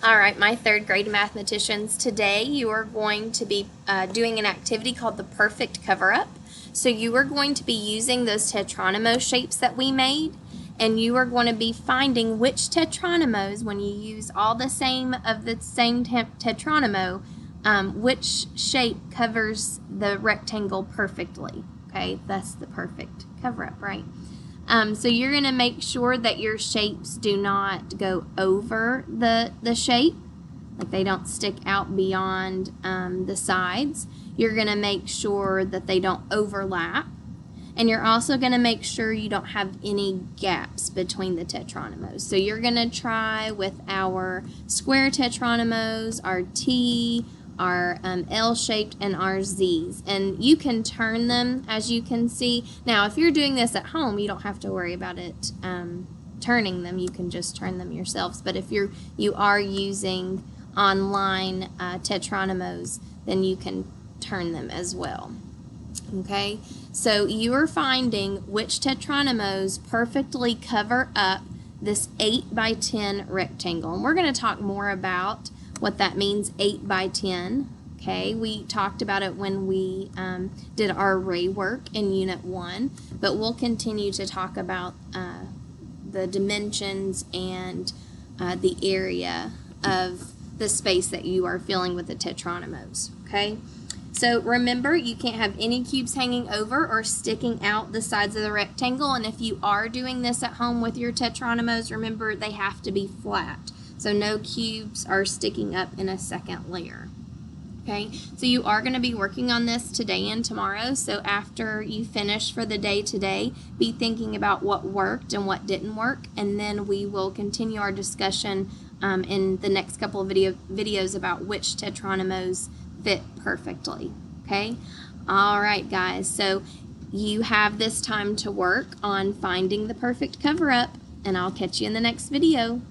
All right, my third grade mathematicians, today you are going to be doing an activity called the perfect cover-up. So you are going to be using those tetronymo shapes that we made, and you are going to be finding which tetronymos, when you use all the same tetronymo, which shape covers the rectangle perfectly. Okay, that's the perfect cover-up, right? So you're going to make sure that your shapes do not go over the shape, like they don't stick out beyond the sides. You're going to make sure that they don't overlap, and you're also going to make sure you don't have any gaps between the tetronymos. So you're going to try with our square tetronymos, our T, our L-shaped, and our Z's. And you can turn them, as you can see. Now, if you're doing this at home, you don't have to worry about it turning them. You can just turn them yourselves. But if you are using online tetronymos, then you can turn them as well. Okay, so you are finding which tetronymos perfectly cover up this 8 by 10 rectangle. And we're going to talk more about what that means, 8 by 10. Okay, we talked about it when we did our array work in Unit 1, but we'll continue to talk about the dimensions and the area of the space that you are filling with the tetronymos. Okay, so remember, you can't have any cubes hanging over or sticking out the sides of the rectangle, and if you are doing this at home with your tetronymos, remember they have to be flat. So no cubes are sticking up in a second layer. Okay, so you are going to be working on this today and tomorrow. So after you finish for the day today, be thinking about what worked and what didn't work, and then we will continue our discussion in the next couple of videos about which tetronymos fit perfectly. Okay, all right, guys. So you have this time to work on finding the perfect cover-up, and I'll catch you in the next video.